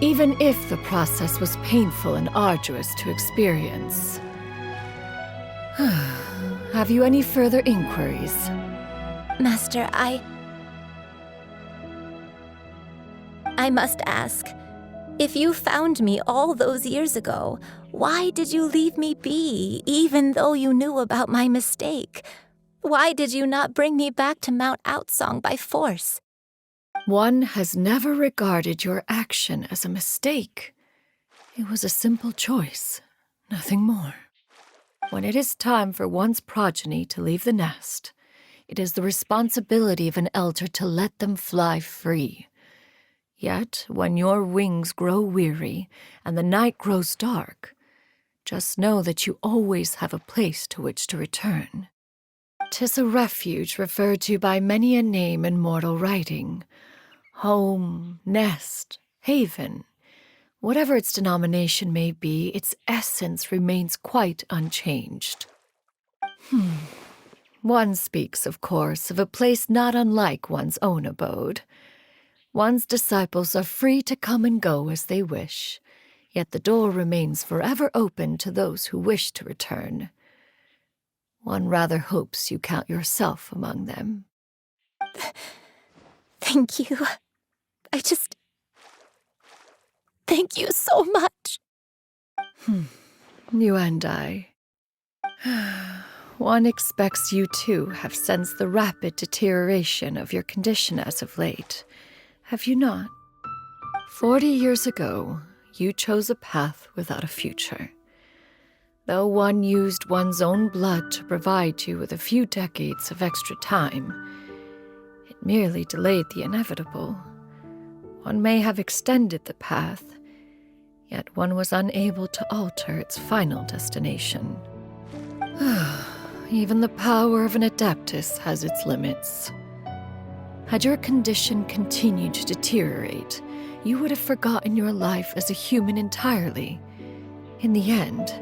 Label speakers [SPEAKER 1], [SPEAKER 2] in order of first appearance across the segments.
[SPEAKER 1] even if the process was painful and arduous to experience. Have you any further inquiries?
[SPEAKER 2] Master, I must ask, if you found me all those years ago, why did you leave me be, even though you knew about my mistake? Why did you not bring me back to Mount Outsong by force?
[SPEAKER 1] One has never regarded your action as a mistake. It was a simple choice, nothing more. When it is time for one's progeny to leave the nest, it is the responsibility of an elder to let them fly free. Yet, when your wings grow weary and the night grows dark, just know that you always have a place to which to return. 'Tis a refuge referred to by many a name in mortal writing. Home, nest, haven. Whatever its denomination may be, its essence remains quite unchanged. One speaks, of course, of a place not unlike one's own abode. One's disciples are free to come and go as they wish, yet the door remains forever open to those who wish to return. One rather hopes you count yourself among them.
[SPEAKER 2] Thank you. Thank you so much.
[SPEAKER 1] You and I. One expects you too have sensed the rapid deterioration of your condition as of late. Have you not? 40 years ago, you chose a path without a future. Though one used one's own blood to provide you with a few decades of extra time, it merely delayed the inevitable. One may have extended the path, yet one was unable to alter its final destination. Even the power of an adeptus has its limits. Had your condition continued to deteriorate, you would have forgotten your life as a human entirely. In the end,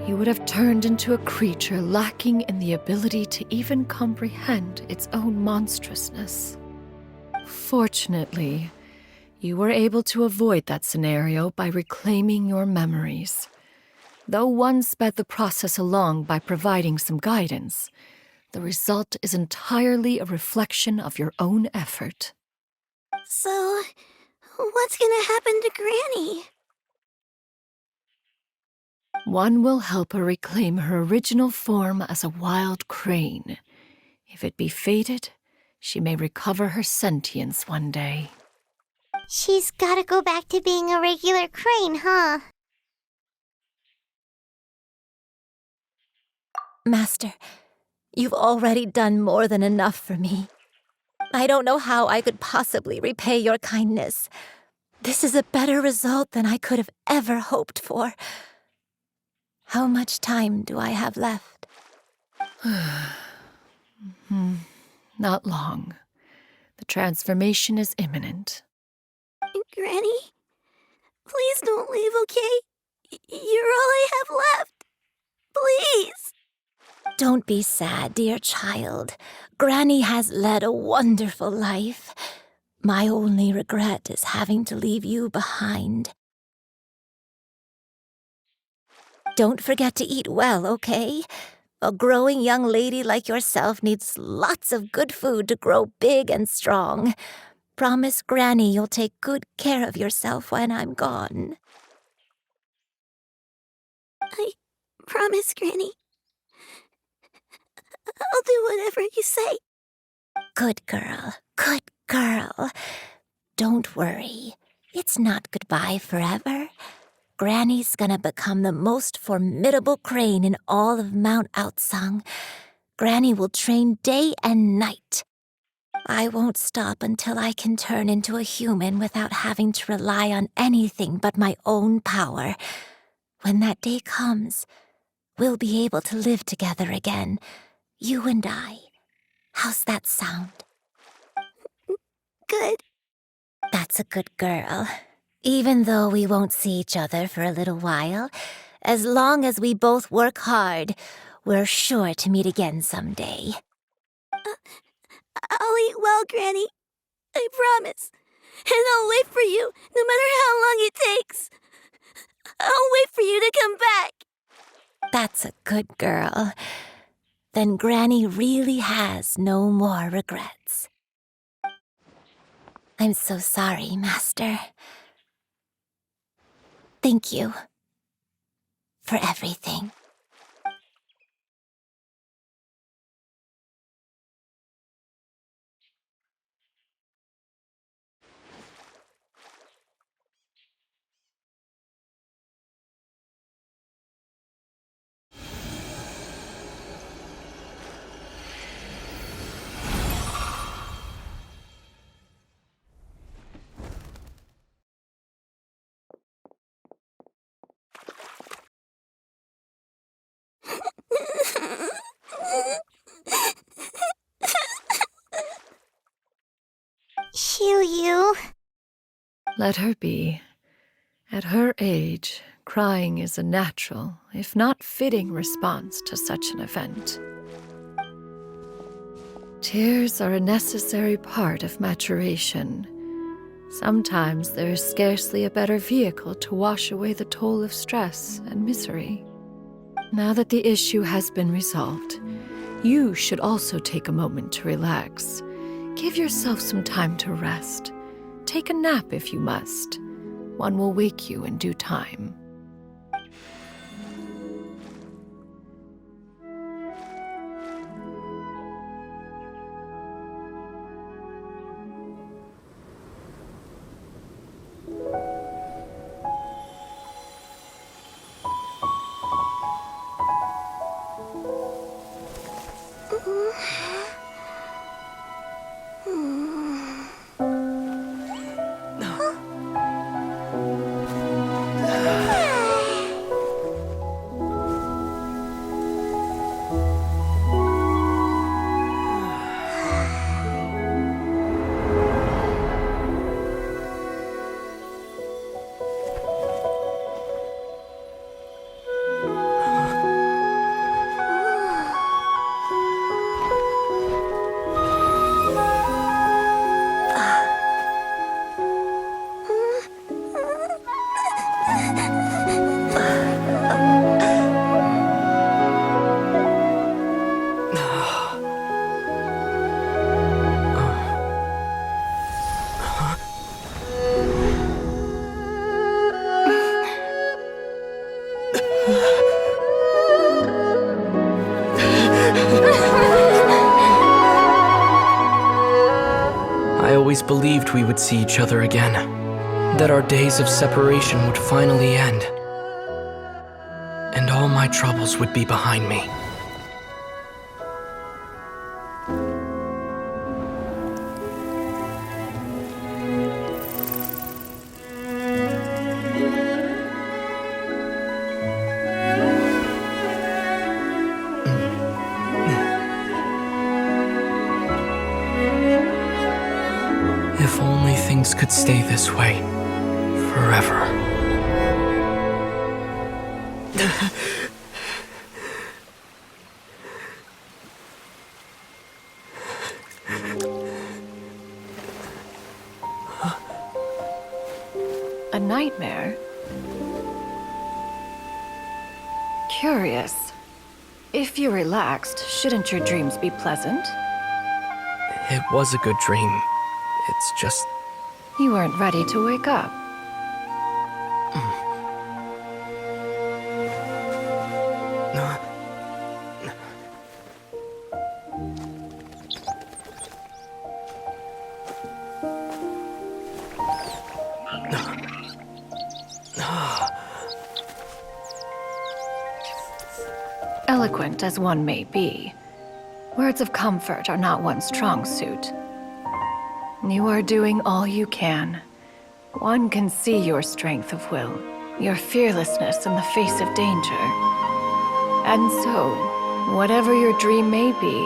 [SPEAKER 1] you would have turned into a creature lacking in the ability to even comprehend its own monstrousness. Fortunately, you were able to avoid that scenario by reclaiming your memories. Though one sped the process along by providing some guidance, the result is entirely a reflection of your own effort.
[SPEAKER 3] So, what's gonna happen to Granny?
[SPEAKER 1] One will help her reclaim her original form as a wild crane. If it be fated, she may recover her sentience one day.
[SPEAKER 3] She's gotta go back to being a regular crane, huh?
[SPEAKER 2] Master, you've already done more than enough for me. I don't know how I could possibly repay your kindness. This is a better result than I could have ever hoped for. How much time do I have left?
[SPEAKER 1] Not long. The transformation is imminent.
[SPEAKER 3] Granny? Please don't leave, okay? You're all I have left. Please!
[SPEAKER 2] Don't be sad, dear child. Granny has led a wonderful life. My only regret is having to leave you behind. Don't forget to eat well, okay? A growing young lady like yourself needs lots of good food to grow big and strong. Promise Granny you'll take good care of yourself when I'm gone.
[SPEAKER 3] I promise, Granny. I'll do whatever you say.
[SPEAKER 2] Good girl, good girl. Don't worry. It's not goodbye forever. Granny's gonna become the most formidable crane in all of Mount Outsong. Granny will train day and night. I won't stop until I can turn into a human without having to rely on anything but my own power. When that day comes, we'll be able to live together again, you and I. How's that sound?
[SPEAKER 3] Good.
[SPEAKER 2] That's a good girl. Even though we won't see each other for a little while, as long as we both work hard, we're sure to meet again someday.
[SPEAKER 3] I'll eat well, Granny. I promise. And I'll wait for you, no matter how long it
[SPEAKER 2] Good girl. Then Granny really has no more regrets. I'm so sorry, Master. Thank you for everything.
[SPEAKER 3] Yu.
[SPEAKER 1] Let her be. At her age, crying is a natural, if not fitting, response to such an event. Tears are a necessary part of maturation. Sometimes there is scarcely a better vehicle to wash away the toll of stress and misery. Now that the issue has been resolved, you should also take a moment to relax. Give yourself some time to rest. Take a nap if you must. One will wake you in due time.
[SPEAKER 4] I always believed we would see each other again, that our days of separation would finally end, and all my troubles would be behind me. If only things could stay this way forever.
[SPEAKER 1] A nightmare? Curious. If you're relaxed, shouldn't your dreams be pleasant?
[SPEAKER 4] It was a good dream. It's just...
[SPEAKER 1] You weren't ready to wake up. Eloquent as one may be, words of comfort are not one's strong suit. You are doing all you can. One can see your strength of will, your fearlessness in the face of danger. And so, whatever your dream may be,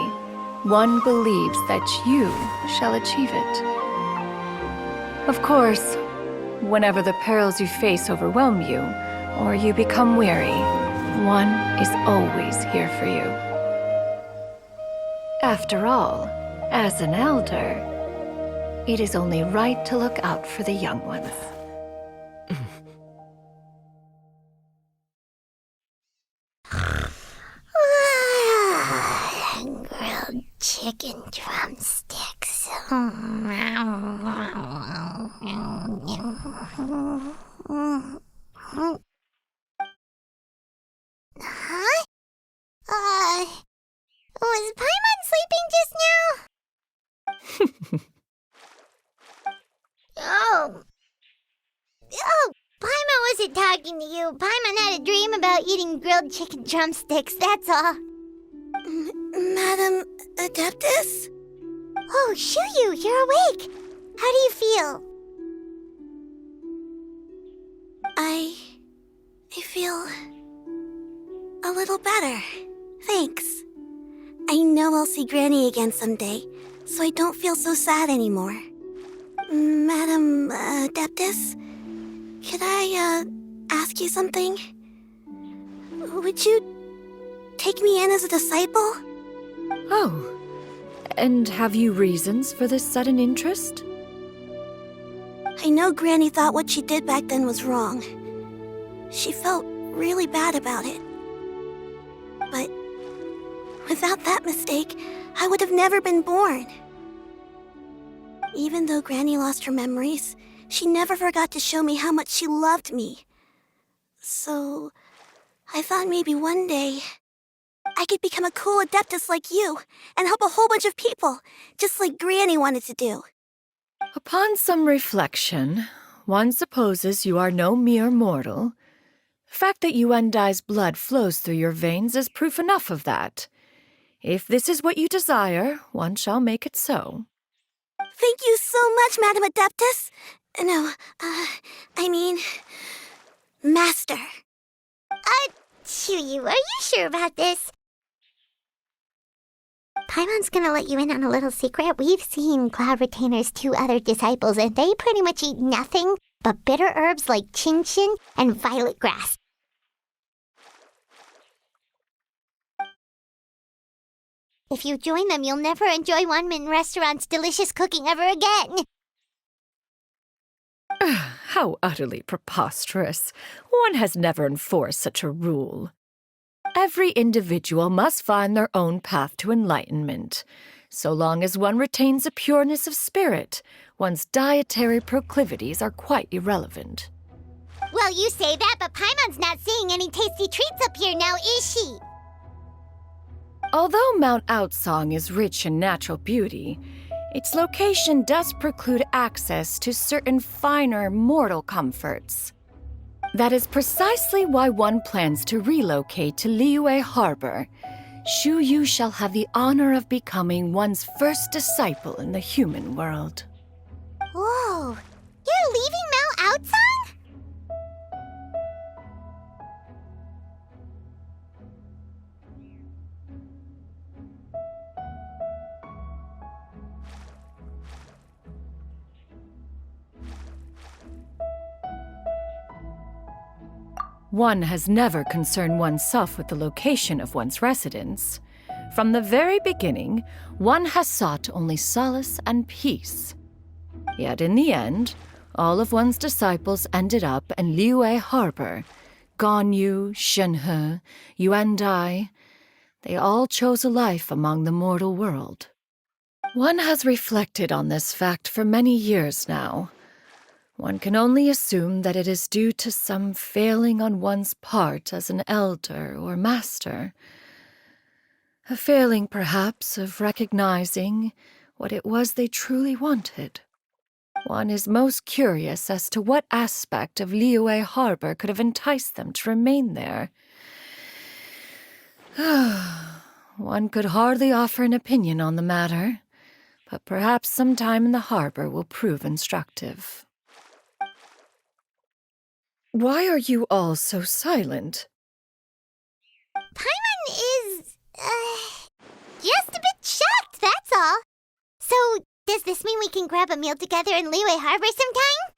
[SPEAKER 1] one believes that you shall achieve it. Of course, whenever the perils you face overwhelm you, or you become weary, one is always here for you. After all, as an elder, it is only right to look out for the young ones.
[SPEAKER 3] chicken drumsticks. Huh? Was Paimon sleeping just now? Oh, Paimon wasn't talking to you. Paimon had a dream about eating grilled chicken drumsticks, that's all.
[SPEAKER 5] Madam Adeptus?
[SPEAKER 3] Oh, Shuyu, you're awake. How do you feel?
[SPEAKER 5] I feel a little better. Thanks. I know I'll see Granny again someday, so I don't feel so sad anymore. Madam Adeptus, could I ask you something? Would you take me in as a disciple?
[SPEAKER 1] Oh, and have you reasons for this sudden interest?
[SPEAKER 5] I know Granny thought what she did back then was wrong. She felt really bad about it. But without that mistake, I would have never been born. Even though Granny lost her memories, she never forgot to show me how much she loved me. So, I thought maybe one day I could become a cool Adeptus like you and help a whole bunch of people, just like Granny wanted to do.
[SPEAKER 1] Upon some reflection, one supposes you are no mere mortal. The fact that Yuendai's blood flows through your veins is proof enough of that. If this is what you desire, one shall make it so.
[SPEAKER 5] Thank you so much, Madam Adeptus. No, I mean, Master.
[SPEAKER 3] Shuyu, are you sure about this? Paimon's gonna let you in on a little secret. We've seen Cloud Retainer's 2 other disciples, and they pretty much eat nothing but bitter herbs like chinchin and violet grass. If you join them, you'll never enjoy Wanmin Restaurant's delicious cooking ever again.
[SPEAKER 1] How utterly preposterous. One has never enforced such a rule. Every individual must find their own path to enlightenment. So long as one retains a pureness of spirit, one's dietary proclivities are quite irrelevant.
[SPEAKER 3] Well, you say that, but Paimon's not seeing any tasty treats up here now, is she?
[SPEAKER 1] Although Mount Outsong is rich in natural beauty, its location does preclude access to certain finer mortal comforts. That is precisely why one plans to relocate to Liyue Harbor. Shuyu shall have the honor of becoming one's first disciple in the human world.
[SPEAKER 3] Whoa, you're leaving Mount Outsong?
[SPEAKER 1] One has never concerned oneself with the location of one's residence. From the very beginning, one has sought only solace and peace. Yet in the end, all of one's disciples ended up in Liyue Harbor. Ganyu, Shenhe, Yuandai, they all chose a life among the mortal world. One has reflected on this fact for many years now. One can only assume that it is due to some failing on one's part as an elder or master. A failing, perhaps, of recognizing what it was they truly wanted. One is most curious as to what aspect of Liyue Harbor could have enticed them to remain there. One could hardly offer an opinion on the matter, but perhaps some time in the harbor will prove instructive. Why are you all so silent?
[SPEAKER 3] Paimon is, just a bit shocked, that's all. So, does this mean we can grab a meal together in Liyue Harbor sometime?